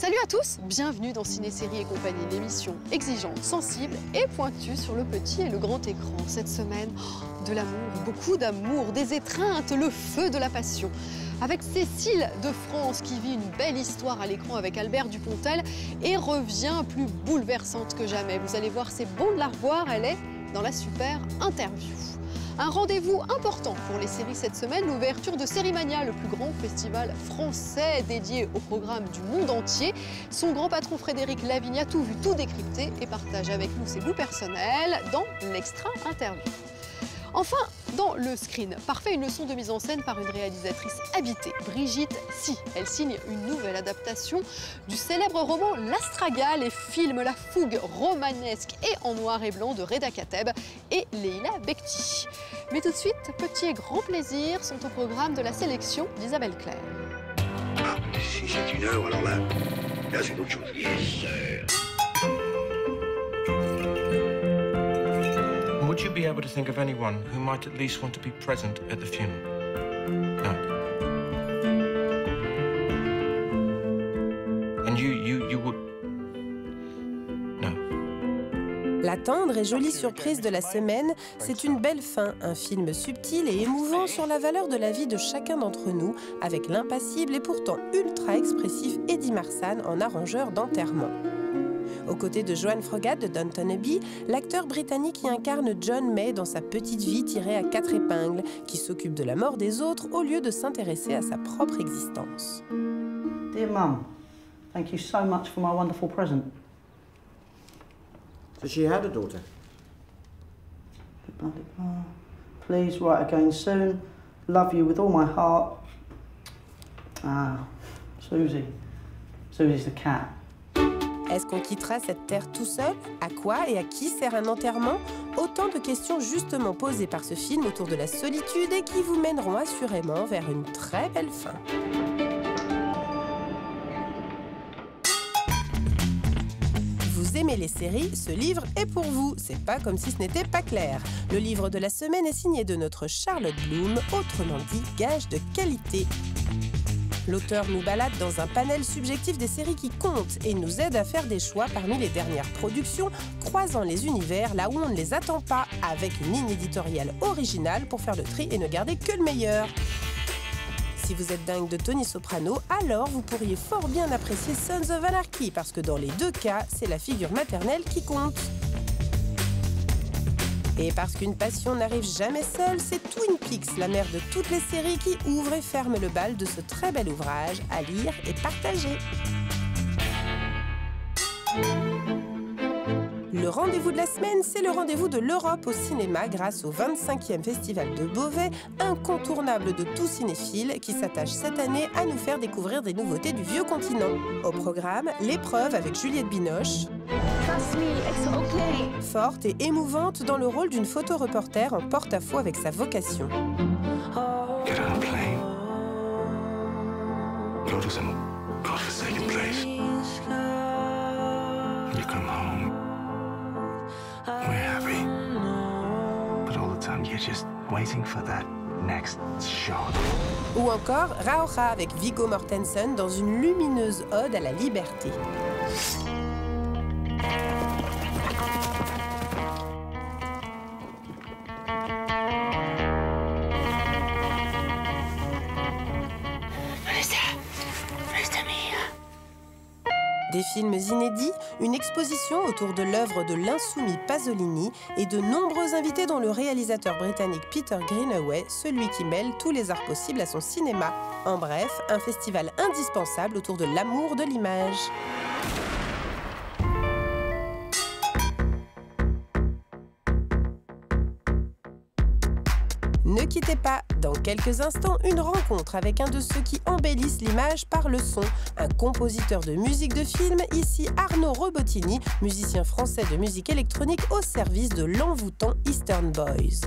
Salut à tous, bienvenue dans Ciné Série et compagnie, l'émission exigeante, sensible et pointue sur le petit et le grand écran. Cette semaine, de l'amour, beaucoup d'amour, des étreintes, le feu de la passion. Avec Cécile de France qui vit une belle histoire à l'écran avec Albert Dupontel et revient plus bouleversante que jamais. Vous allez voir, c'est bon de la revoir, elle est dans la super interview. Un rendez-vous important pour les séries cette semaine, l'ouverture de Sérimania, le plus grand festival français dédié au programme du monde entier. Son grand patron Frédéric Lavigne a tout vu, tout décrypté et partage avec nous ses goûts personnels dans l'extra interview. Enfin, dans le screen, parfait, une leçon de mise en scène par une réalisatrice habitée, Brigitte Si. Elle signe une nouvelle adaptation du célèbre roman L'Astragale et filme la fougue romanesque et en noir et blanc de Reda Kateb et Leila Bekti. Mais tout de suite, petit et grand plaisir sont au programme de la sélection d'Isabelle Claire. Ah, si c'est une heure, alors là c'est autre chose. Yes, sir. Would you be able to think of anyone who might at least want to be present at the funeral? No. And you would... No. La tendre et jolie surprise de la semaine, c'est Une belle fin, un film subtil et émouvant sur la valeur de la vie de chacun d'entre nous, avec l'impassible et pourtant ultra expressif Eddie Marsan en arrangeur d'enterrement. Aux côtés de Joan Froggatt de Downton Abbey, l'acteur britannique y incarne John May dans sa petite vie tirée à 4 épingles, qui s'occupe de la mort des autres au lieu de s'intéresser à sa propre existence. Dear Mum, thank you so much for my wonderful present. So she had a daughter? Please write again soon. Love you with all my heart. Ah, Susie. Susie's the cat. Est-ce qu'on quittera cette terre tout seul? À quoi et à qui sert un enterrement? Autant de questions justement posées par ce film autour de la solitude et qui vous mèneront assurément vers une très belle fin. Vous aimez les séries, ce livre est pour vous. C'est pas comme si ce n'était pas clair. Le livre de la semaine est signé de notre Charlotte Bloom, autrement dit gage de qualité. L'auteur nous balade dans un panel subjectif des séries qui comptent et nous aide à faire des choix parmi les dernières productions, croisant les univers là où on ne les attend pas, avec une ligne éditoriale originale pour faire le tri et ne garder que le meilleur. Si vous êtes dingue de Tony Soprano, alors vous pourriez fort bien apprécier Sons of Anarchy, parce que dans les deux cas, c'est la figure maternelle qui compte. Et parce qu'une passion n'arrive jamais seule, c'est Twin Peaks, la mère de toutes les séries, qui ouvre et ferme le bal de ce très bel ouvrage à lire et partager. Le rendez-vous de la semaine, c'est le rendez-vous de l'Europe au cinéma grâce au 25e Festival de Beauvais, incontournable de tout cinéphile qui s'attache cette année à nous faire découvrir des nouveautés du vieux continent. Au programme, l'épreuve avec Juliette Binoche, forte et émouvante dans le rôle d'une photoreporter en porte-à-faux avec sa vocation. Get on a plane. Go to some godforsaken place. You come home. We're happy. But all the time you're just waiting for that next shot. Ou encore Rauha avec Viggo Mortensen dans une lumineuse ode à la liberté. Des films inédits, une exposition autour de l'œuvre de l'insoumis Pasolini et de nombreux invités dont le réalisateur britannique Peter Greenaway, celui qui mêle tous les arts possibles à son cinéma. En bref, un festival indispensable autour de l'amour de l'image. Ne quittez pas, dans quelques instants, une rencontre avec un de ceux qui embellissent l'image par le son. Un compositeur de musique de film, ici Arnaud Robotini, musicien français de musique électronique au service de l'envoûtant Eastern Boys.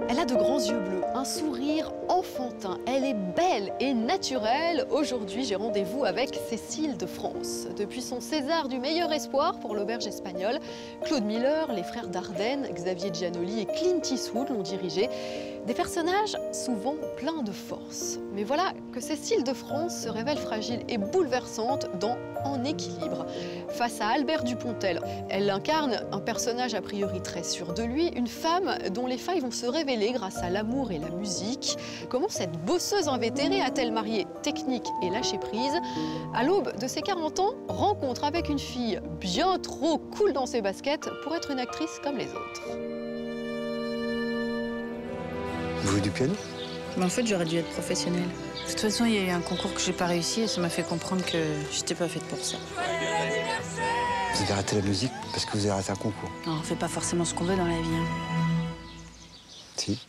Elle a de grands yeux bleus, un sourire enfantin. Elle est belle et naturelle. Aujourd'hui, j'ai rendez-vous avec Cécile de France. Depuis son César du meilleur espoir pour l'auberge espagnole, Claude Miller, les frères Dardenne, Xavier Giannoli et Clint Eastwood l'ont dirigée. Des personnages souvent pleins de force. Mais voilà que Cécile de France se révèle fragile et bouleversante dans En équilibre. Face à Albert Dupontel, elle incarne un personnage a priori très sûr de lui, une femme dont les failles vont se révéler grâce à l'amour et la musique. Comment cette bosseuse invétérée a-t-elle marié technique et lâcher prise? À l'aube de ses 40 ans, rencontre avec une fille bien trop cool dans ses baskets pour être une actrice comme les autres. Vous jouez du piano? Mais en fait, j'aurais dû être professionnelle. De toute façon, il y a eu un concours que j'ai pas réussi et ça m'a fait comprendre que j'étais pas faite pour ça. Vous avez arrêté la musique parce que vous avez arrêté un concours? Non, on fait pas forcément ce qu'on veut dans la vie. Si.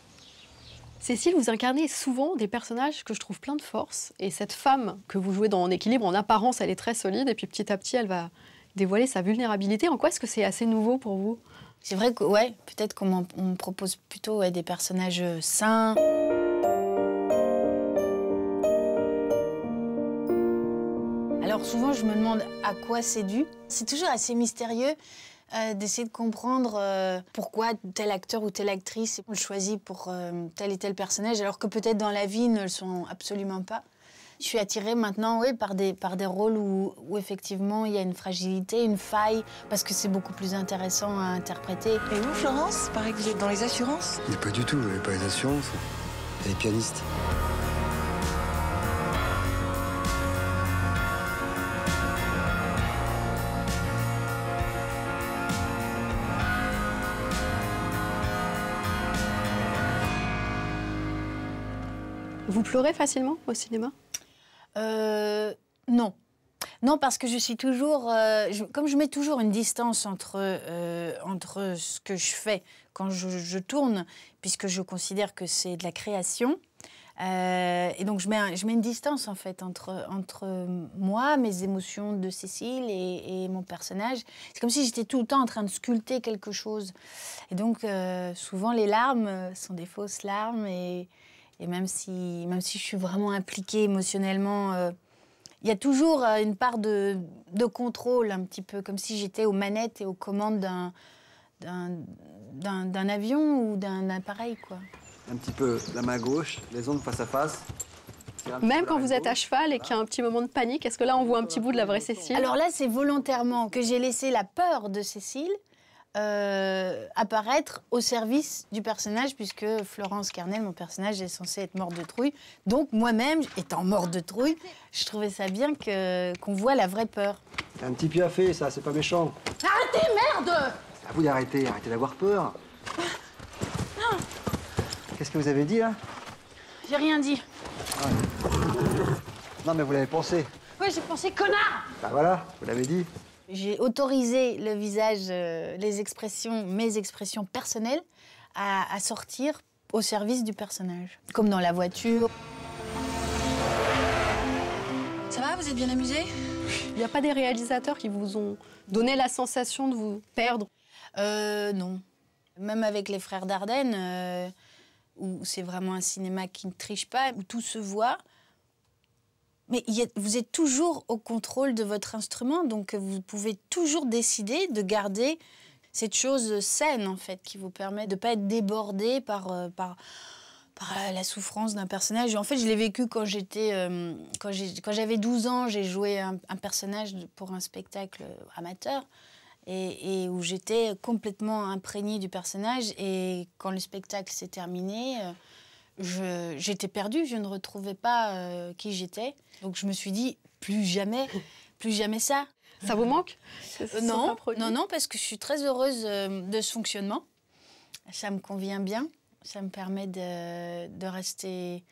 Cécile, vous incarnez souvent des personnages que je trouve pleins de force. Et cette femme que vous jouez dans En équilibre, en apparence, elle est très solide. Et puis petit à petit, elle va dévoiler sa vulnérabilité. En quoi est-ce que c'est assez nouveau pour vous? C'est vrai que, ouais, peut-être qu'on me propose plutôt des personnages sains. Alors souvent, je me demande à quoi c'est dû. C'est toujours assez mystérieux d'essayer de comprendre pourquoi tel acteur ou telle actrice est choisi pour tel et tel personnage, alors que peut-être dans la vie, ils ne le sont absolument pas. Je suis attirée maintenant, oui, par des rôles où effectivement il y a une fragilité, une faille, parce que c'est beaucoup plus intéressant à interpréter. Et vous, Florence, paraît que vous êtes dans les assurances? Mais pas du tout, elle n'est pas les assurances. Elle est pianiste. Vous pleurez facilement au cinéma? Non. Non, parce que je suis toujours... comme je mets toujours une distance entre ce que je fais quand je tourne, puisque je considère que c'est de la création, et donc je mets une distance, en fait, entre moi, mes émotions de Cécile et mon personnage. C'est comme si j'étais tout le temps en train de sculpter quelque chose. Et donc, souvent, les larmes sont des fausses larmes, et même si je suis vraiment impliquée émotionnellement, il y a toujours une part de contrôle, un petit peu, comme si j'étais aux manettes et aux commandes d'un avion ou d'un appareil, quoi. Un petit peu la main gauche, les ongles face à face. Même quand vous êtes à cheval et qu'il y a un petit moment de panique, est-ce que là, on voit un petit bout de la vraie Cécile? Alors là, c'est volontairement que j'ai laissé la peur de Cécile apparaître au service du personnage, puisque Florence Carnel, mon personnage, est censée être morte de trouille. Donc moi-même, étant morte de trouille, je trouvais ça bien qu'on voit la vraie peur. C'est un petit piafé, ça, c'est pas méchant. Arrêtez, merde! À vous d'arrêter, arrêtez d'avoir peur. Qu'est-ce que vous avez dit, là? J'ai rien dit. Non, mais vous l'avez pensé. Oui, j'ai pensé connard! Bah voilà, vous l'avez dit. J'ai autorisé le visage, mes expressions personnelles à sortir au service du personnage. Comme dans la voiture. Ça va, vous êtes bien amusés? Il n'y a pas des réalisateurs qui vous ont donné la sensation de vous perdre? Non. Même avec les frères Dardenne, où c'est vraiment un cinéma qui ne triche pas, où tout se voit. Mais vous êtes toujours au contrôle de votre instrument, donc vous pouvez toujours décider de garder cette chose saine, en fait, qui vous permet de ne pas être débordé par la souffrance d'un personnage. En fait, je l'ai vécu quand j'avais 12 ans, j'ai joué un personnage pour un spectacle amateur, et où j'étais complètement imprégnée du personnage. Et quand le spectacle s'est terminé, j'étais perdue, je ne retrouvais pas qui j'étais. Donc je me suis dit, plus jamais ça. Ça vous manque? Non, parce que je suis très heureuse de ce fonctionnement. Ça me convient bien. Ça me permet de rester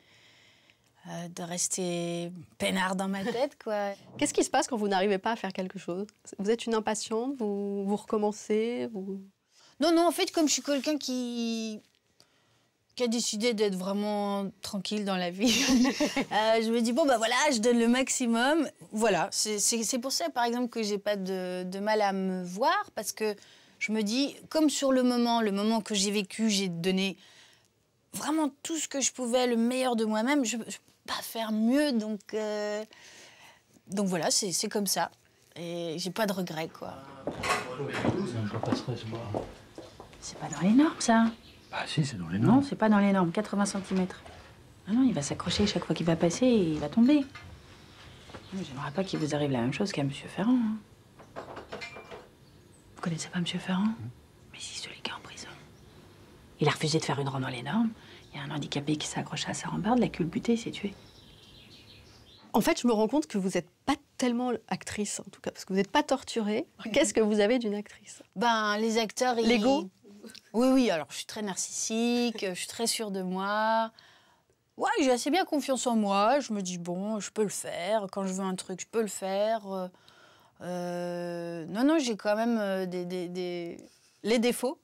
peinard dans ma tête, quoi. Qu'est-ce qui se passe quand vous n'arrivez pas à faire quelque chose? Vous êtes une impatiente, vous recommencez Non, en fait, comme je suis quelqu'un qui a décidé d'être vraiment tranquille dans la vie, je me dis, bon, bah voilà, je donne le maximum. Voilà, c'est pour ça, par exemple, que j'ai pas de mal à me voir, parce que je me dis, comme sur le moment que j'ai vécu, j'ai donné vraiment tout ce que je pouvais, le meilleur de moi-même. Je ne peux pas faire mieux, donc voilà, c'est comme ça. Et j'ai pas de regrets, quoi. C'est pas dans les normes, ça. Bah si, c'est dans les normes. Non, c'est pas dans les normes, 80 cm. Ah non, il va s'accrocher chaque fois qu'il va passer et il va tomber. J'aimerais pas qu'il vous arrive la même chose qu'à M. Ferrand. Hein. Vous connaissez pas M. Ferrand? Mais si, celui qui est en prison. Il a refusé de faire une ronde dans les normes. Il y a un handicapé qui s'est accroché à sa rambarde, l'a culbuté, il s'est tué. En fait, je me rends compte que vous n'êtes pas tellement actrice, en tout cas, parce que vous n'êtes pas torturée. Qu'est-ce que vous avez d'une actrice? Ben, les acteurs... L'ego? Oui, alors je suis très narcissique, je suis très sûre de moi. Ouais, j'ai assez bien confiance en moi. Je me dis, bon, je peux le faire. Quand je veux un truc, je peux le faire. Non, j'ai quand même les défauts.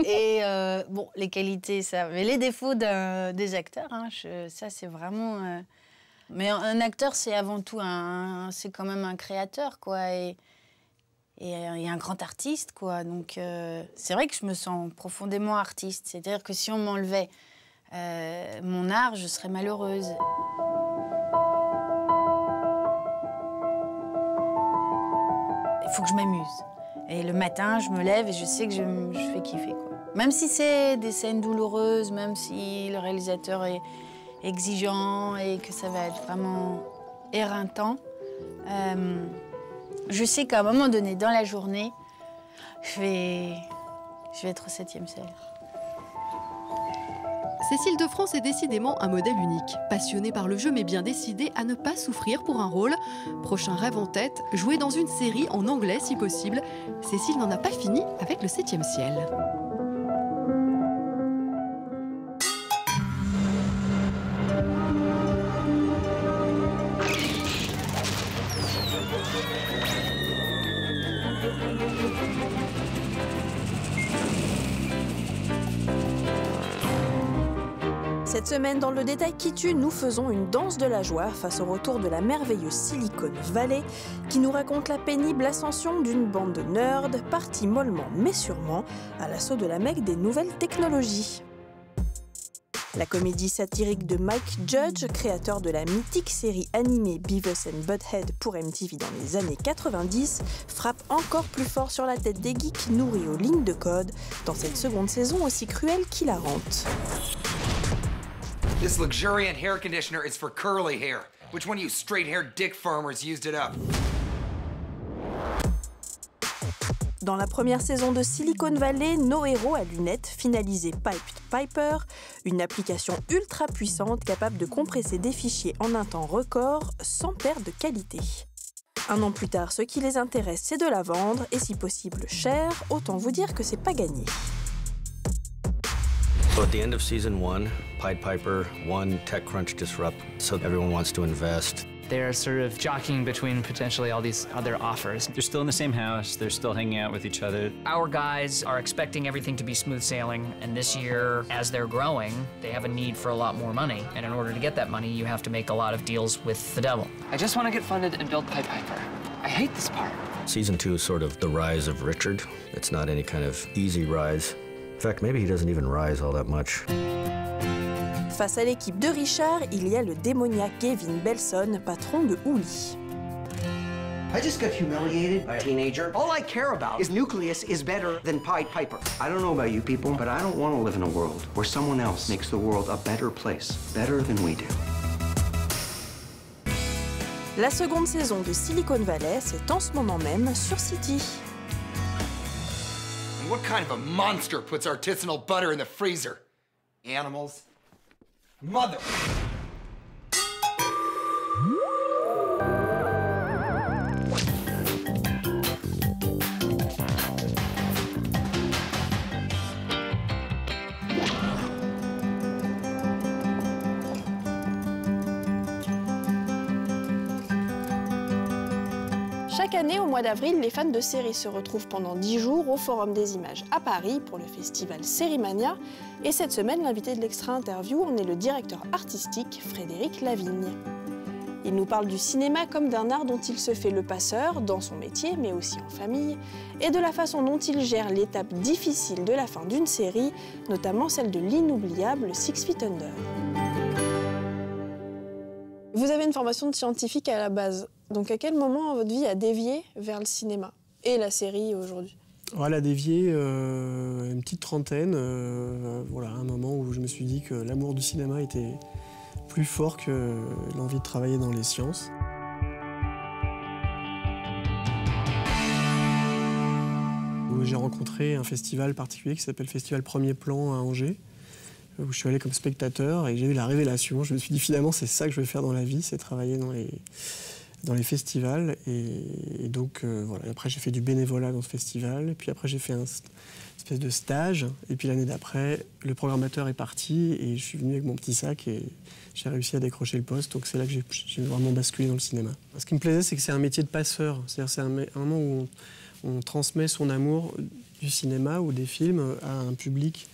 Et bon, les qualités, ça... Mais les défauts des acteurs, hein, ça, c'est vraiment... Mais un acteur, c'est avant tout c'est quand même un créateur, quoi. Et un grand artiste, quoi. Donc, c'est vrai que je me sens profondément artiste. C'est-à-dire que si on m'enlevait mon art, je serais malheureuse. Il faut que je m'amuse. Et le matin, je me lève et je sais que je fais kiffer, quoi. Même si c'est des scènes douloureuses, même si le réalisateur est exigeant et que ça va être vraiment éreintant, je sais qu'à un moment donné, dans la journée, je vais être au 7e ciel. Cécile de France est décidément un modèle unique. Passionnée par le jeu mais bien décidée à ne pas souffrir pour un rôle. Prochain rêve en tête, jouer dans une série en anglais si possible. Cécile n'en a pas fini avec le 7e ciel. Cette semaine, dans le détail qui tue, nous faisons une danse de la joie face au retour de la merveilleuse Silicon Valley qui nous raconte la pénible ascension d'une bande de nerds partis mollement mais sûrement à l'assaut de la Mecque des nouvelles technologies. La comédie satirique de Mike Judge, créateur de la mythique série animée Beavis and Butthead pour MTV dans les années 90, frappe encore plus fort sur la tête des geeks nourris aux lignes de code dans cette seconde saison aussi cruelle qu'hilarante. This luxuriant hair conditioner is for curly hair. Which one of you straight-haired dick farmers used it up? Dans la première saison de Silicon Valley, nos héros à lunettes finalisaient Piped Piper, une application ultra puissante capable de compresser des fichiers en un temps record sans perte de qualité. Un an plus tard, ce qui les intéresse, c'est de la vendre, et si possible cher, autant vous dire que c'est pas gagné. So at the end of season 1, Pied Piper won TechCrunch Disrupt, so everyone wants to invest. They're sort of jockeying between potentially all these other offers. They're still in the same house, they're still hanging out with each other. Our guys are expecting everything to be smooth sailing, and this year, as they're growing, they have a need for a lot more money. And in order to get that money, you have to make a lot of deals with the devil. I just want to get funded and build Pied Piper. I hate this part. Season 2 is sort of the rise of Richard. It's not any kind of easy rise. In fact, maybe he doesn't even rise all that much. Face à l'équipe de Richard, il y a le démoniaque Gavin Belson, patron de Hooli. I just got humiliated by a teenager. All I care about is Nucleus is better than Pied Piper. I don't know about you people, but I don't want to live in a world where someone else makes the world a better place, better than we do. La seconde saison de Silicon Valley, c'est en ce moment même sur City. And what kind of a monster puts artisanal butter in the freezer? Animals? Mother! Chaque année, au mois d'avril, les fans de séries se retrouvent pendant 10 jours au Forum des Images à Paris pour le festival Sérimania. Et cette semaine, l'invité de l'Extra Interview en est le directeur artistique Frédéric Lavigne. Il nous parle du cinéma comme d'un art dont il se fait le passeur, dans son métier, mais aussi en famille, et de la façon dont il gère l'étape difficile de la fin d'une série, notamment celle de l'inoubliable Six Feet Under. Vous avez une formation de scientifique à la base, donc à quel moment votre vie a dévié vers le cinéma et la série aujourd'hui? Elle a dévié une petite trentaine, voilà, un moment où je me suis dit que l'amour du cinéma était plus fort que l'envie de travailler dans les sciences. J'ai rencontré un festival particulier qui s'appelle Festival Premier Plan à Angers, où je suis allé comme spectateur et j'ai eu la révélation. Je me suis dit finalement c'est ça que je vais faire dans la vie, c'est travailler dans les festivals. Et donc voilà. Après j'ai fait du bénévolat dans ce festival, et puis après j'ai fait une espèce de stage, et puis l'année d'après le programmateur est parti et je suis venu avec mon petit sac et j'ai réussi à décrocher le poste. Donc c'est là que j'ai vraiment basculé dans le cinéma. Ce qui me plaisait, c'est que c'est un métier de passeur, c'est-à-dire c'est un moment où on transmet son amour du cinéma ou des films à un public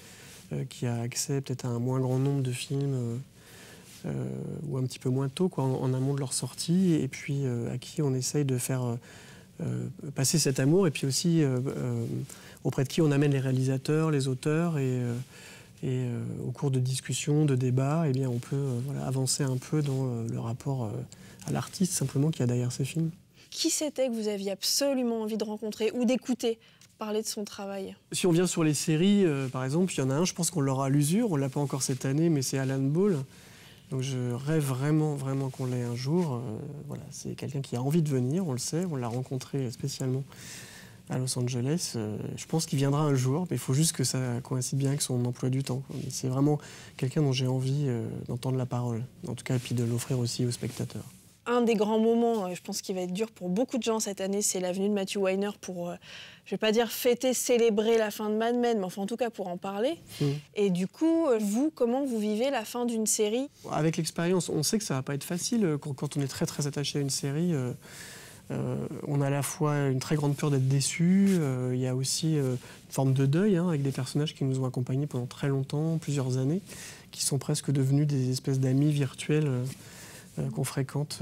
qui a accès peut-être à un moins grand nombre de films ou un petit peu moins tôt, quoi, en amont de leur sortie, et puis à qui on essaye de faire passer cet amour, et puis aussi auprès de qui on amène les réalisateurs, les auteurs, et au cours de discussions, de débats, eh bien, on peut voilà, avancer un peu dans le rapport à l'artiste simplement qui a derrière ces films. Qui c'était que vous aviez absolument envie de rencontrer ou d'écouter parler de son travail? Si on vient sur les séries, par exemple, il y en a un, je pense qu'on l'aura à l'usure, on ne l'a pas encore cette année, mais c'est Alan Ball. Donc je rêve vraiment qu'on l'ait un jour. Voilà, c'est quelqu'un qui a envie de venir, on le sait, on l'a rencontré spécialement à Los Angeles. Je pense qu'il viendra un jour, mais il faut juste que ça coïncide bien avec son emploi du temps. C'est vraiment quelqu'un dont j'ai envie d'entendre la parole, en tout cas, et puis de l'offrir aussi aux spectateurs. Un des grands moments, je pense qu'il va être dur pour beaucoup de gens cette année, c'est la venue de Matthew Weiner pour, je vais pas dire fêter, célébrer la fin de Mad Men, mais enfin en tout cas pour en parler. Et du coup, vous, comment vous vivez la fin d'une série? Avec l'expérience, on sait que ça va pas être facile. Quand on est très attaché à une série, on a à la fois une très grande peur d'être déçu, il y a aussi une forme de deuil, avec des personnages qui nous ont accompagnés pendant très longtemps, plusieurs années, qui sont presque devenus des espèces d'amis virtuels qu'on fréquente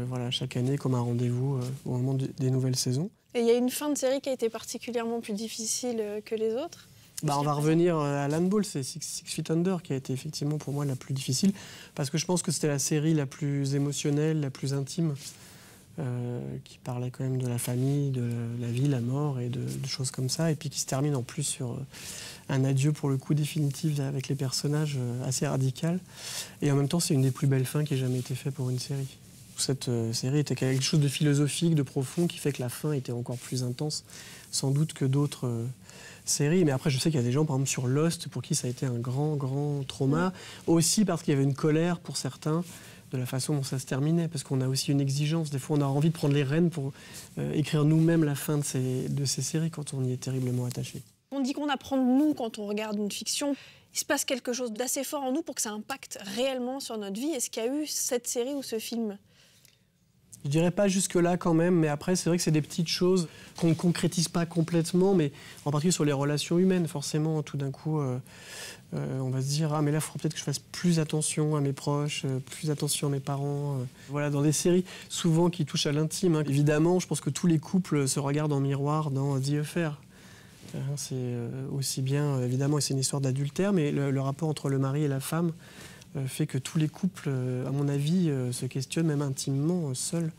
voilà, chaque année comme un rendez-vous au moment des nouvelles saisons. Et il y a une fin de série qui a été particulièrement plus difficile que les autres? On va revenir à Alan Ball, c'est Six Feet Under qui a été effectivement pour moi la plus difficile, parce que je pense que c'était la série la plus émotionnelle, la plus intime, qui parlait quand même de la famille, de la vie, la mort et de choses comme ça, et puis qui se termine en plus sur un adieu pour le coup définitif avec les personnages assez radical. Et en même temps, c'est une des plus belles fins qui ait jamais été faite pour une série. Cette série était quelque chose de philosophique, de profond, qui fait que la fin était encore plus intense, sans doute que d'autres séries. Mais après, je sais qu'il y a des gens, par exemple sur Lost, pour qui ça a été un grand trauma, aussi parce qu'il y avait une colère pour certains de la façon dont ça se terminait, parce qu'on a aussi une exigence. Des fois, on a envie de prendre les rênes pour écrire nous-mêmes la fin de ces séries quand on y est terriblement attaché. On dit qu'on apprend de nous quand on regarde une fiction. Il se passe quelque chose d'assez fort en nous pour que ça impacte réellement sur notre vie. Est-ce qu'il y a eu cette série ou ce film? Je dirais pas jusque-là quand même, mais après, c'est vrai que c'est des petites choses qu'on ne concrétise pas complètement, mais en particulier sur les relations humaines. Forcément, tout d'un coup, on va se dire « Ah, mais là, il faudra peut-être que je fasse plus attention à mes proches, plus attention à mes parents. » Voilà, dans des séries souvent qui touchent à l'intime. Évidemment, je pense que tous les couples se regardent en miroir dans The Affair. C'est aussi bien, évidemment, et c'est une histoire d'adultère, mais le rapport entre le mari et la femme fait que tous les couples, à mon avis, se questionnent même intimement, seuls,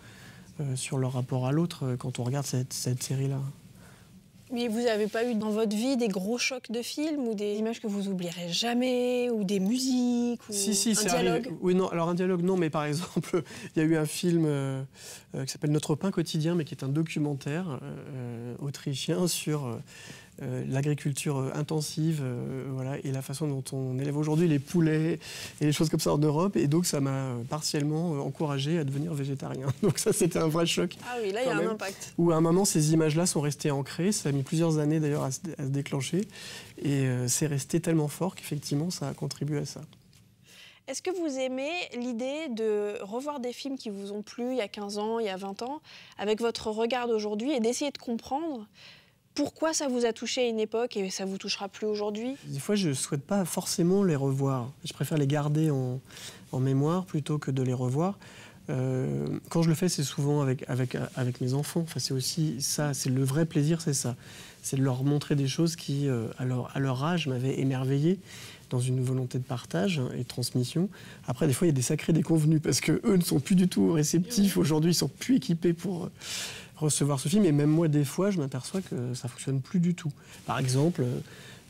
sur leur rapport à l'autre quand on regarde cette série-là. Mais vous n'avez pas eu dans votre vie des gros chocs de films ou des images que vous oublierez jamais, ou des musiques, ou un dialogue? Oui, non, alors un dialogue, non, mais par exemple, il y a eu un film qui s'appelle Notre pain quotidien, mais qui est un documentaire autrichien sur l'agriculture intensive, voilà, et la façon dont on élève aujourd'hui les poulets et les choses comme ça en Europe. Et donc, ça m'a partiellement encouragé à devenir végétarien. Donc ça, c'était un vrai choc. Ah oui, là, il y a un impact. Où à un moment, ces images-là sont restées ancrées. Ça a mis plusieurs années, d'ailleurs, à se déclencher. Et c'est resté tellement fort qu'effectivement, ça a contribué à ça. Est-ce que vous aimez l'idée de revoir des films qui vous ont plu il y a 15 ans, il y a 20 ans, avec votre regard d'aujourd'hui, et d'essayer de comprendre pourquoi ça vous a touché à une époque et ça vous touchera plus aujourd'hui? Des fois, je ne souhaite pas forcément les revoir. Je préfère les garder en mémoire plutôt que de les revoir. Quand je le fais, c'est souvent avec mes enfants. Enfin, c'est aussi ça, c'est le vrai plaisir, c'est ça. C'est de leur montrer des choses qui, à leur âge, m'avaient émerveillé dans une volonté de partage et de transmission. Après, des fois, il y a des sacrés déconvenus parce qu'eux ne sont plus du tout réceptifs. Aujourd'hui, ils ne sont plus équipés pour recevoir ce film. Et même moi, des fois, je m'aperçois que ça ne fonctionne plus du tout. Par exemple,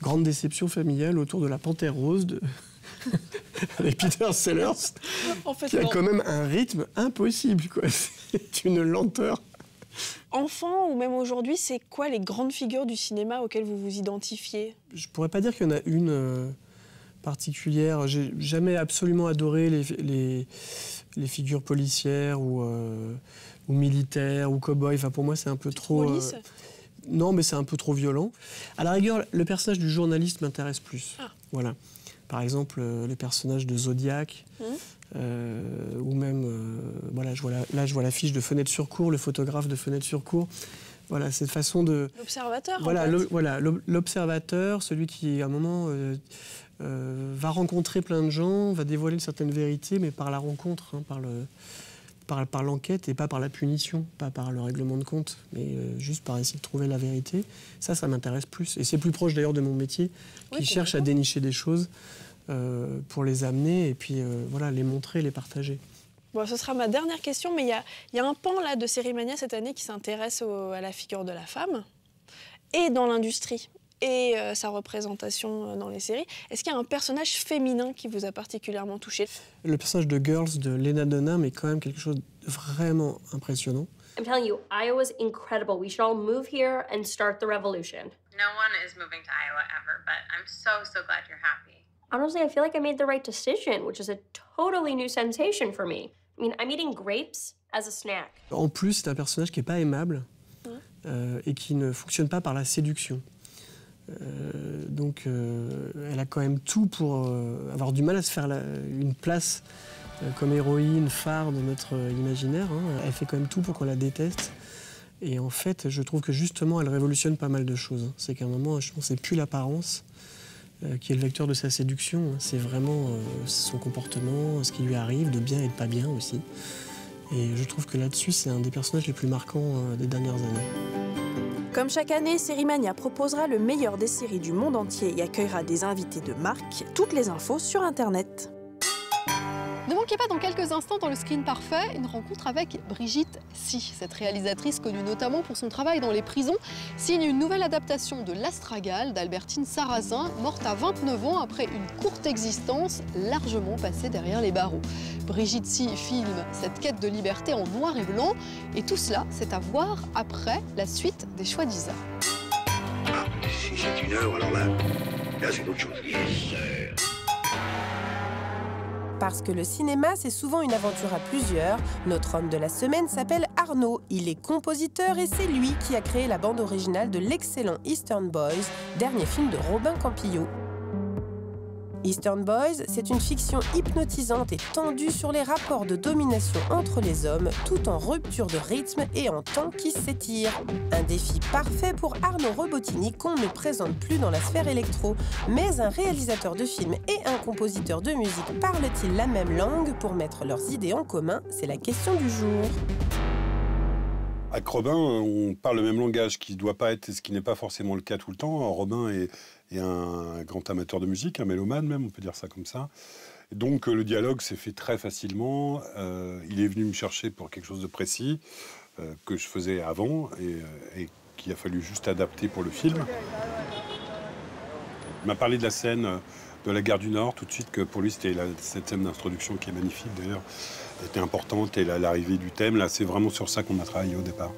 grande déception familiale autour de La Panthère Rose avec Peter Sellers, en fait, qui a quand même un rythme impossible, quoi. C'est une lenteur. Enfant ou même aujourd'hui, c'est quoi les grandes figures du cinéma auxquelles vous vous identifiez? Je pourrais pas dire qu'il y en a une particulière. J'ai jamais absolument adoré les figures policières ou militaires ou cow-boys. Enfin, pour moi, c'est un peu trop... Non, mais c'est un peu trop violent. À la rigueur, le personnage du journaliste m'intéresse plus. Ah. Voilà. Par exemple, le personnage de Zodiac, ou même, voilà, je vois l'affiche de Fenêtre sur cour, le photographe de Fenêtre sur cour. Voilà, cette façon de... L'observateur, voilà, en fait. L'observateur, celui qui, à un moment, va rencontrer plein de gens, va dévoiler une certaine vérité, mais par la rencontre, hein, par l'enquête et pas par la punition, pas par le règlement de compte, mais juste par essayer de trouver la vérité. Ça m'intéresse plus. Et c'est plus proche d'ailleurs de mon métier, qui cherche à dénicher des choses pour les amener et puis voilà, les montrer, les partager. Bon, ce sera ma dernière question, mais il y a un pan là, de Série Mania cette année qui s'intéresse à la figure de la femme et dans l'industrie et sa représentation dans les séries. Est-ce qu'il y a un personnage féminin qui vous a particulièrement touché? Le personnage de Girls de Lena Dunham est quand même quelque chose de vraiment impressionnant. I'm telling you, Iowa's incredible. We should all move here and start the revolution. No one is moving to Iowa ever, but I'm so glad you're happy. Honestly, I feel like I made the right decision, which is a totally new sensation for me. I mean, I'm eating grapes as a snack. En plus, c'est un personnage qui n'est pas aimable et qui ne fonctionne pas par la séduction. Donc, elle a quand même tout pour avoir du mal à se faire une place comme héroïne phare de notre imaginaire. Hein. Elle fait quand même tout pour qu'on la déteste. Et en fait, je trouve que justement, elle révolutionne pas mal de choses. C'est qu'à un moment, je pense que c'est plus l'apparence qui est le vecteur de sa séduction. C'est vraiment son comportement, ce qui lui arrive, de bien et de pas bien aussi. Et je trouve que là-dessus, c'est un des personnages les plus marquants des dernières années. Comme chaque année, Série Mania proposera le meilleur des séries du monde entier et accueillera des invités de marque. Toutes les infos sur Internet. Ne manquez pas dans quelques instants dans le Screen Parfait une rencontre avec Brigitte Si. Cette réalisatrice, connue notamment pour son travail dans les prisons, signe une nouvelle adaptation de L'Astragale d'Albertine Sarrazin, morte à 29 ans après une courte existence largement passée derrière les barreaux. Brigitte Si filme cette quête de liberté en noir et blanc, et tout cela, c'est à voir après la suite des choix d'Isa. Si c'est une heure, alors là c'est une autre chose. Yes, Parce que le cinéma, c'est souvent une aventure à plusieurs, notre homme de la semaine s'appelle Arnaud. Il est compositeur et c'est lui qui a créé la bande originale de l'excellent Eastern Boys, dernier film de Robin Campillo. Eastern Boys, c'est une fiction hypnotisante et tendue sur les rapports de domination entre les hommes, tout en rupture de rythme et en temps qui s'étire. Un défi parfait pour Arnaud Robotini qu'on ne présente plus dans la sphère électro. Mais un réalisateur de films et un compositeur de musique parlent-ils la même langue pour mettre leurs idées en commun? C'est la question du jour. Avec Robin, on parle le même langage, ce qui n'est pas forcément le cas tout le temps. Robin est un grand amateur de musique, un mélomane même, on peut dire ça comme ça. Donc le dialogue s'est fait très facilement. Il est venu me chercher pour quelque chose de précis que je faisais avant et qu'il a fallu juste adapter pour le film. Il m'a parlé de la scène de la gare du Nord tout de suite, que pour lui c'était cette scène d'introduction qui est magnifique d'ailleurs, était importante, et l'arrivée du thème, là c'est vraiment sur ça qu'on a travaillé au départ.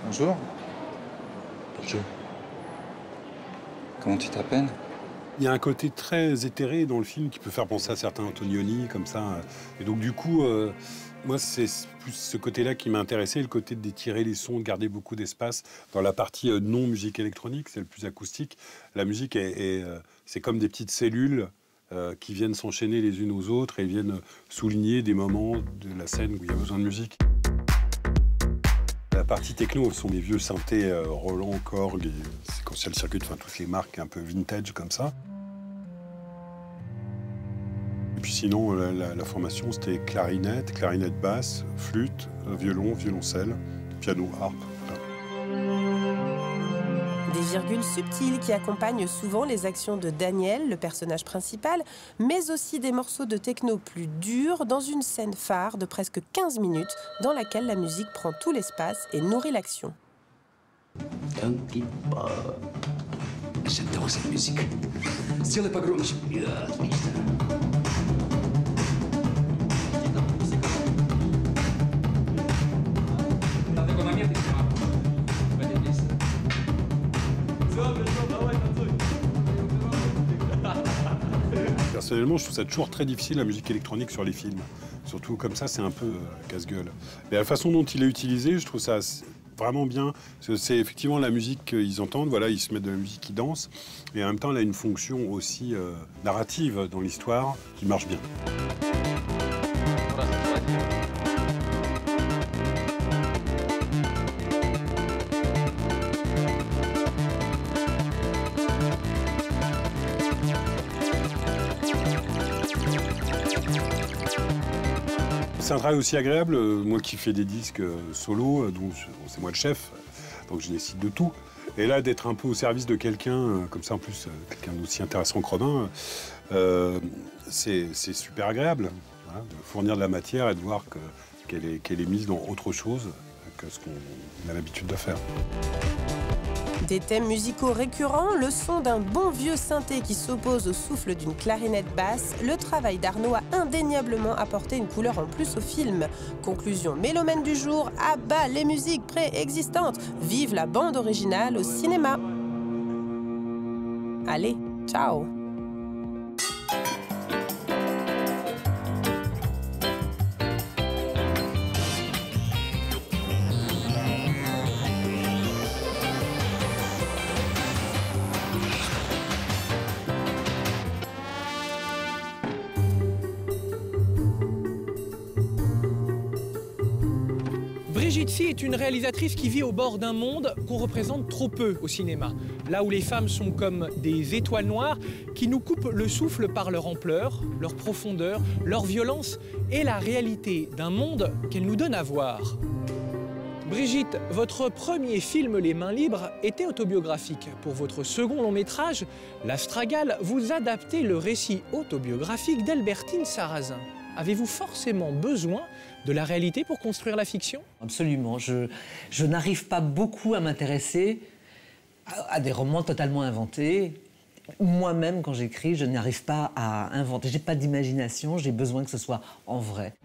Bonjour. Bonjour. Comment tu t'appelles? Il y a un côté très éthéré dans le film qui peut faire penser à certains Antonioni, comme ça. Et donc, du coup, moi, c'est plus ce côté-là qui m'a intéressé, le côté d'étirer les sons, de garder beaucoup d'espace. Dans la partie non-musique électronique, c'est le plus acoustique. La musique, c'est comme des petites cellules qui viennent s'enchaîner les unes aux autres et viennent souligner des moments de la scène où il y a besoin de musique. La partie techno, ce sont des vieux synthés Roland, Korg, Sequential Circuit, enfin toutes les marques un peu vintage comme ça. Et puis sinon, la formation, c'était clarinette basse, flûte, violon, violoncelle, piano, harpe. Des virgules subtiles qui accompagnent souvent les actions de Daniel, le personnage principal, mais aussi des morceaux de techno plus durs dans une scène phare de presque 15 minutes dans laquelle la musique prend tout l'espace et nourrit l'action. T'inquiète pas. J'adore cette musique. Сделай погромче. Personnellement, je trouve ça toujours très difficile, la musique électronique sur les films. Surtout comme ça, c'est un peu casse-gueule. Mais la façon dont il est utilisé, je trouve ça vraiment bien. C'est effectivement la musique qu'ils entendent, voilà, ils se mettent de la musique, ils dansent. Et en même temps, elle a une fonction aussi narrative dans l'histoire qui marche bien. C'est un travail aussi agréable, moi qui fais des disques solo, dont c'est moi le chef, donc je décide de tout. Et là, d'être un peu au service de quelqu'un, comme ça en plus, quelqu'un d'aussi intéressant que Robin, c'est super agréable, voilà, de fournir de la matière et de voir qu'elle est mise dans autre chose que ce qu'on a l'habitude de faire. Des thèmes musicaux récurrents, le son d'un bon vieux synthé qui s'oppose au souffle d'une clarinette basse, le travail d'Arnaud a indéniablement apporté une couleur en plus au film. Conclusion mélomane du jour, à bas les musiques préexistantes, vive la bande originale au cinéma. Allez, ciao. Brigitte Sy est une réalisatrice qui vit au bord d'un monde qu'on représente trop peu au cinéma. Là où les femmes sont comme des étoiles noires qui nous coupent le souffle par leur ampleur, leur profondeur, leur violence et la réalité d'un monde qu'elles nous donnent à voir. Brigitte, votre premier film Les Mains Libres était autobiographique. Pour votre second long métrage, L'Astragale, vous adaptez le récit autobiographique d'Albertine Sarrazin. Avez-vous forcément besoin de la réalité pour construire la fiction? Absolument. Je n'arrive pas beaucoup à m'intéresser à des romans totalement inventés. Moi-même, quand j'écris, je n'arrive pas à inventer. Je n'ai pas d'imagination, j'ai besoin que ce soit en vrai.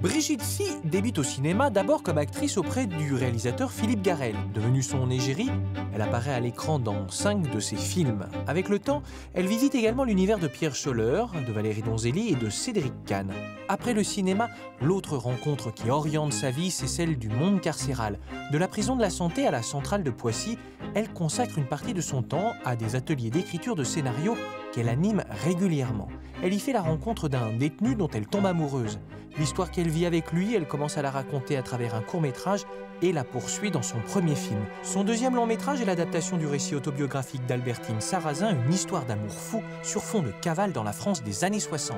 Brigitte Sy débute au cinéma d'abord comme actrice auprès du réalisateur Philippe Garrel. Devenue son égérie, elle apparaît à l'écran dans 5 de ses films. Avec le temps, elle visite également l'univers de Pierre Scholler, de Valérie Donzelli et de Cédric Kahn. Après le cinéma, l'autre rencontre qui oriente sa vie, c'est celle du monde carcéral. De la prison de la Santé à la centrale de Poissy, elle consacre une partie de son temps à des ateliers d'écriture de scénarios qu'elle anime régulièrement. Elle y fait la rencontre d'un détenu dont elle tombe amoureuse. L'histoire qu'elle vit avec lui, elle commence à la raconter à travers un court-métrage et la poursuit dans son premier film. Son deuxième long-métrage est l'adaptation du récit autobiographique d'Albertine Sarrazin, une histoire d'amour fou sur fond de cavale dans la France des années 60.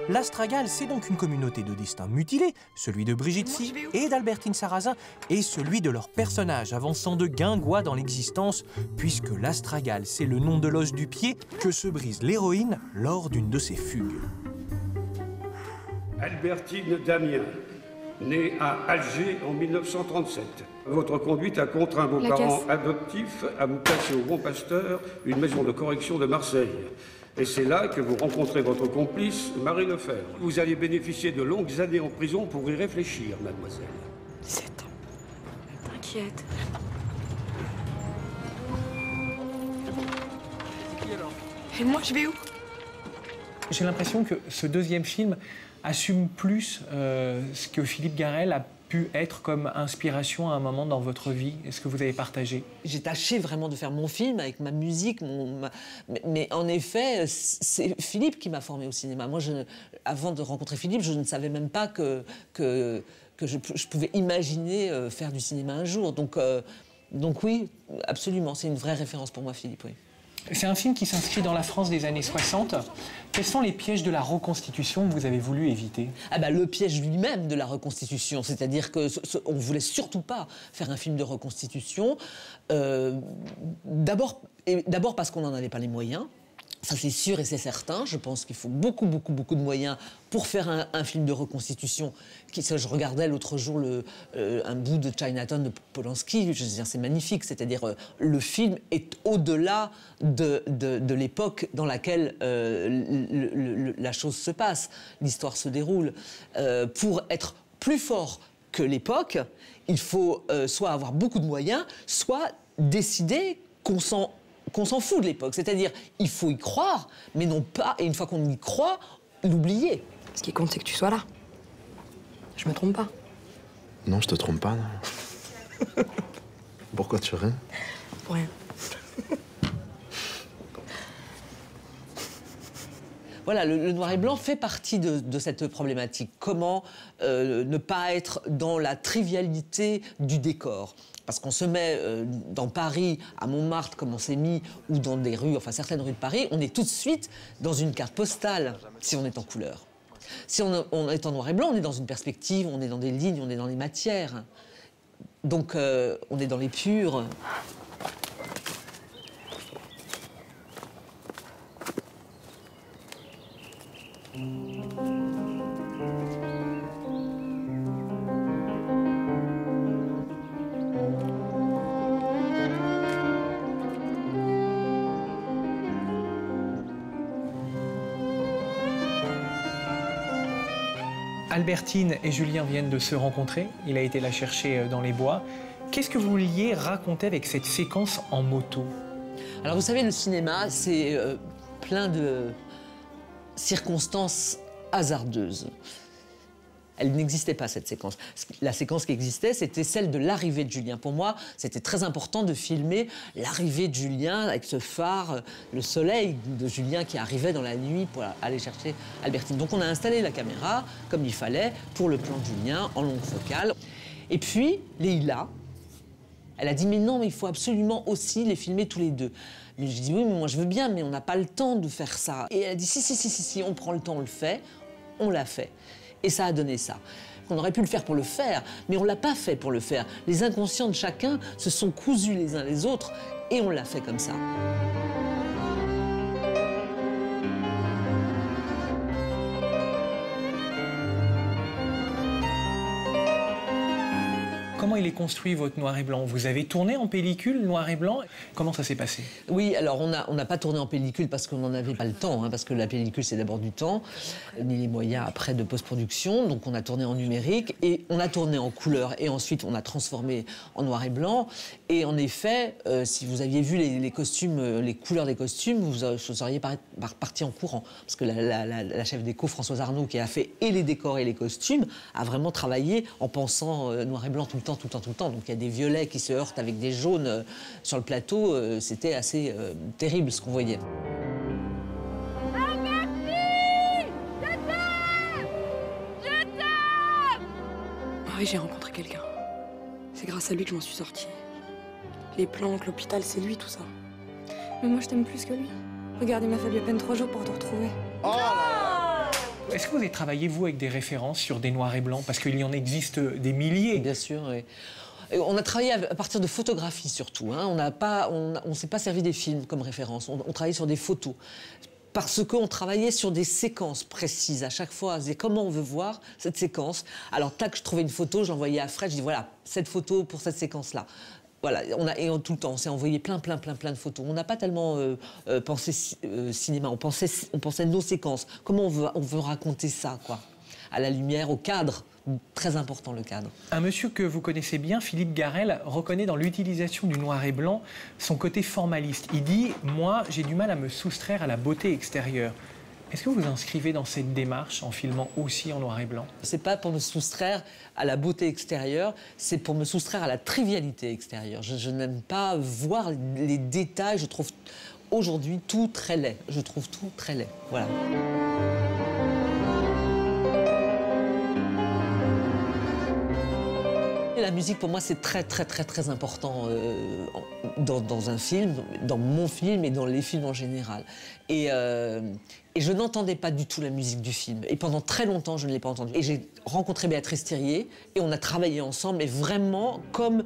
L'Astragale, c'est donc une communauté de destins mutilés, celui de Brigitte Sy et d'Albertine Sarrazin, et celui de leur personnage avançant de guingois dans l'existence, puisque l'Astragale, c'est le nom de l'os du pied que se brise l'héroïne lors d'une de ses fugues. Albertine Damien, née à Alger en 1937. Votre conduite a contraint vos parents adoptifs à vous placer au Bon Pasteur, une maison de correction de Marseille. Et c'est là que vous rencontrez votre complice, Marie Lefebvre. Vous allez bénéficier de longues années en prison pour y réfléchir, mademoiselle. 17 ans. T'inquiète. Et moi, je vais où? J'ai l'impression que ce deuxième film assume plus ce que Philippe Garrel a pu être comme inspiration à un moment dans votre vie? Est-ce que vous avez partagé? J'ai tâché vraiment de faire mon film avec ma musique, mais en effet, c'est Philippe qui m'a formé au cinéma. Moi, avant de rencontrer Philippe, je ne savais même pas que je pouvais imaginer faire du cinéma un jour. Donc oui, absolument, c'est une vraie référence pour moi, Philippe, oui. C'est un film qui s'inscrit dans la France des années 60. Quels sont les pièges de la reconstitution que vous avez voulu éviter? Le piège lui-même de la reconstitution, c'est-à-dire qu'on ne voulait surtout pas faire un film de reconstitution. D'abord parce qu'on n'en avait pas les moyens. Ça, c'est sûr et c'est certain. Je pense qu'il faut beaucoup de moyens pour faire un film de reconstitution. Je regardais l'autre jour un bout de Chinatown de Polanski. Je veux dire, c'est magnifique. C'est-à-dire, le film est au-delà de l'époque dans laquelle la chose se passe, l'histoire se déroule. Pour être plus fort que l'époque, il faut soit avoir beaucoup de moyens, soit décider qu'on s'en fout de l'époque. C'est-à-dire, il faut y croire, mais non pas, et une fois qu'on y croit, l'oublier. Ce qui compte, c'est que tu sois là. Je me trompe pas. Non, je te trompe pas, non. Pourquoi tu ris? Pour rien. Voilà, le noir et blanc fait partie de cette problématique. Comment ne pas être dans la trivialité du décor? Parce qu'on se met dans Paris, à Montmartre, comme on s'est mis, ou dans des rues, enfin certaines rues de Paris, on est tout de suite dans une carte postale, si on est en couleur. Si on est en noir et blanc, on est dans une perspective, on est dans des lignes, on est dans les matières. Donc on est dans les purs. Albertine et Julien viennent de se rencontrer. Il a été la chercher dans les bois. Qu'est-ce que vous vouliez raconter avec cette séquence en moto? Alors vous savez, le cinéma, c'est plein de circonstances hasardeuses. Elle n'existait pas, cette séquence. La séquence qui existait, c'était celle de l'arrivée de Julien. Pour moi, c'était très important de filmer l'arrivée de Julien avec ce phare, le soleil de Julien qui arrivait dans la nuit pour aller chercher Albertine. Donc on a installé la caméra comme il fallait pour le plan de Julien en longue focale. Et puis, Leïla, elle a dit « Mais non, mais il faut absolument aussi les filmer tous les deux ». Mais je dis « Oui, mais moi je veux bien, mais on n'a pas le temps de faire ça ». Et elle a dit « Si, on prend le temps, on le fait ». On l'a fait. Et ça a donné ça. On aurait pu le faire pour le faire, mais on ne l'a pas fait pour le faire. Les inconscients de chacun se sont cousus les uns les autres et on l'a fait comme ça. Comment il est construit, votre noir et blanc? Vous avez tourné en pellicule, noir et blanc? Comment ça s'est passé? Oui, alors on n'a pas tourné en pellicule parce qu'on n'en avait pas le temps, hein, parce que la pellicule, c'est d'abord du temps, ni les moyens après de post-production. Donc on a tourné en numérique et on a tourné en couleur. Et ensuite, on a transformé en noir et blanc. Et en effet, si vous aviez vu les costumes, les couleurs des costumes, vous seriez parti en courant. Parce que la chef déco, Françoise Arnaud, qui a fait et les décors et les costumes, a vraiment travaillé en pensant noir et blanc tout le temps. Donc il y a des violets qui se heurtent avec des jaunes sur le plateau. C'était assez terrible ce qu'on voyait. Ah, merci! Je t'aime! Je t'aime! Oui, j'ai rencontré quelqu'un. C'est grâce à lui que je m'en suis sortie. Les planques, l'hôpital, c'est lui tout ça. Mais moi je t'aime plus que lui. Regarde, il m'a fallu à peine 3 jours pour te retrouver. Oh! Est-ce que vous avez travaillé, vous, avec des références sur des noirs et blancs? Parce qu'il y en existe des milliers. Bien sûr, oui. On a travaillé à partir de photographies, surtout. Hein. On ne s'est pas servi des films comme référence. On travaillait sur des photos. Parce qu'on travaillait sur des séquences précises. À chaque fois, on disait comment on veut voir cette séquence. Alors, tac, je trouvais une photo, je l'envoyais à Fred, je dis voilà, cette photo pour cette séquence-là. Voilà, tout le temps, on s'est envoyé plein de photos. On n'a pas tellement pensé cinéma, on pensait nos séquences. Comment on veut raconter ça, quoi, à la lumière, au cadre. Très important, le cadre. Un monsieur que vous connaissez bien, Philippe Garrel, reconnaît dans l'utilisation du noir et blanc son côté formaliste. Il dit « Moi, j'ai du mal à me soustraire à la beauté extérieure ». Est-ce que vous vous inscrivez dans cette démarche en filmant aussi en noir et blanc? C'est pas pour me soustraire à la beauté extérieure, c'est pour me soustraire à la trivialité extérieure. Je n'aime pas voir les détails, je trouve aujourd'hui tout très laid. Je trouve tout très laid, voilà. Et la musique, pour moi, c'est très important dans un film, dans mon film et dans les films en général. Et je n'entendais pas du tout la musique du film. Et pendant très longtemps, je ne l'ai pas entendue. Et j'ai rencontré Béatrice Thirier et on a travaillé ensemble, mais vraiment comme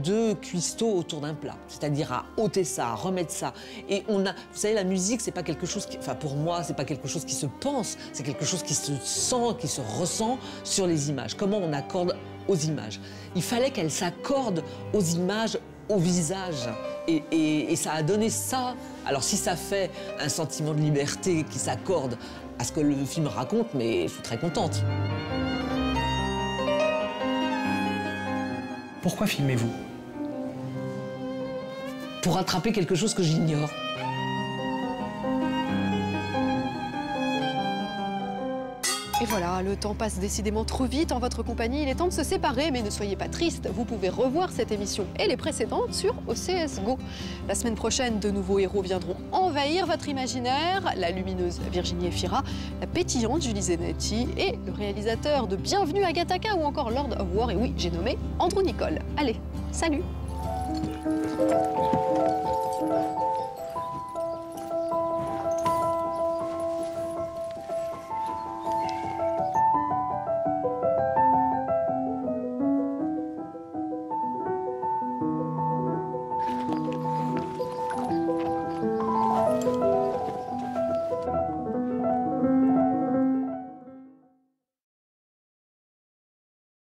deux cuistots autour d'un plat. C'est-à-dire à ôter ça, à remettre ça. Et on a... Vous savez, la musique, c'est pas quelque chose qui... Enfin, pour moi, c'est pas quelque chose qui se pense, c'est quelque chose qui se sent, qui se ressent sur les images. Comment on accorde aux images. Il fallait qu'elle s'accorde aux images, au visage. Et ça a donné ça. Alors si ça fait un sentiment de liberté qui s'accorde à ce que le film raconte, mais je suis très contente. Pourquoi filmez-vous? Pour rattraper quelque chose que j'ignore. Et voilà, le temps passe décidément trop vite en votre compagnie. Il est temps de se séparer, mais ne soyez pas tristes. Vous pouvez revoir cette émission et les précédentes sur OCS Go. La semaine prochaine, de nouveaux héros viendront envahir votre imaginaire. La lumineuse Virginie Efira, la pétillante Julie Zenetti et le réalisateur de Bienvenue à Gattaca ou encore Lord of War. Et oui, j'ai nommé Andrew Nicol. Allez, salut!